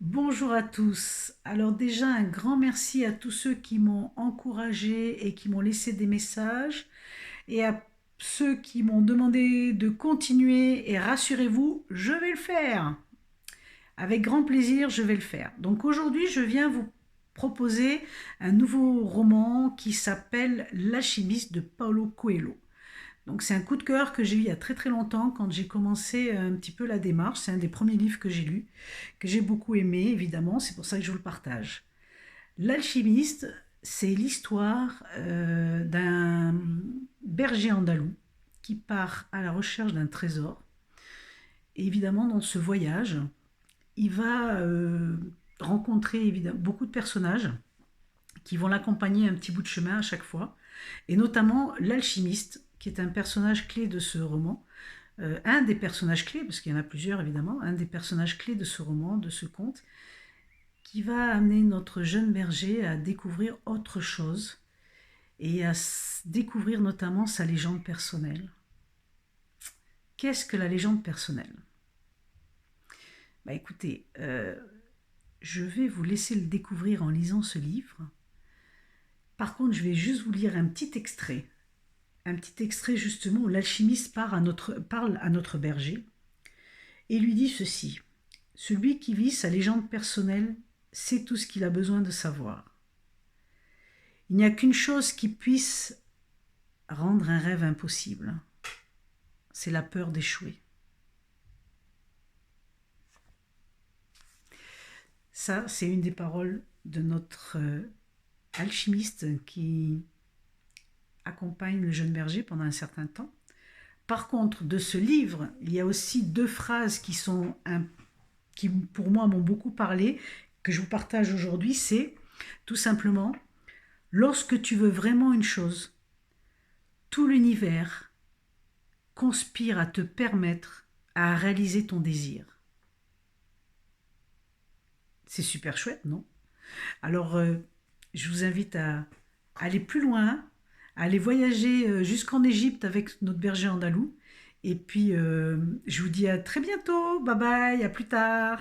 Bonjour à tous. Alors déjà un grand merci à tous ceux qui m'ont encouragé et qui m'ont laissé des messages et à ceux qui m'ont demandé de continuer et rassurez-vous, je vais le faire. Avec grand plaisir, je vais le faire. Donc aujourd'hui, je viens vous proposer un nouveau roman qui s'appelle L'alchimiste de Paulo Coelho. Donc c'est un coup de cœur que j'ai eu il y a très très longtemps quand j'ai commencé un petit peu la démarche. C'est un des premiers livres que j'ai lu, que j'ai beaucoup aimé évidemment, c'est pour ça que je vous le partage. L'alchimiste, c'est l'histoire d'un berger andalou qui part à la recherche d'un trésor. Et évidemment, dans ce voyage, il va rencontrer évidemment beaucoup de personnages qui vont l'accompagner un petit bout de chemin à chaque fois, et notamment l'alchimiste, qui est un personnage clé de ce roman, un des personnages clés, parce qu'il y en a plusieurs évidemment, un des personnages clés de ce roman, de ce conte, qui va amener notre jeune berger à découvrir autre chose et à découvrir notamment sa légende personnelle. Qu'est-ce que la légende personnelle? Bah écoutez, je vais vous laisser le découvrir en lisant ce livre. Par contre, je vais juste vous lire un petit extrait justement où l'alchimiste parle à notre berger et lui dit ceci. Celui qui vit sa légende personnelle sait tout ce qu'il a besoin de savoir. Il n'y a qu'une chose qui puisse rendre un rêve impossible. C'est la peur d'échouer. Ça, c'est une des paroles de notre alchimiste qui accompagne le jeune berger pendant un certain temps. Par contre, de ce livre, il y a aussi deux phrases qui pour moi m'ont beaucoup parlé, que je vous partage aujourd'hui. C'est tout simplement, lorsque tu veux vraiment une chose, tout l'univers conspire à te permettre à réaliser ton désir. C'est super chouette, non? Alors, je vous invite à aller plus loin, à aller voyager jusqu'en Égypte avec notre berger andalou. Et puis, je vous dis à très bientôt. Bye bye, à plus tard.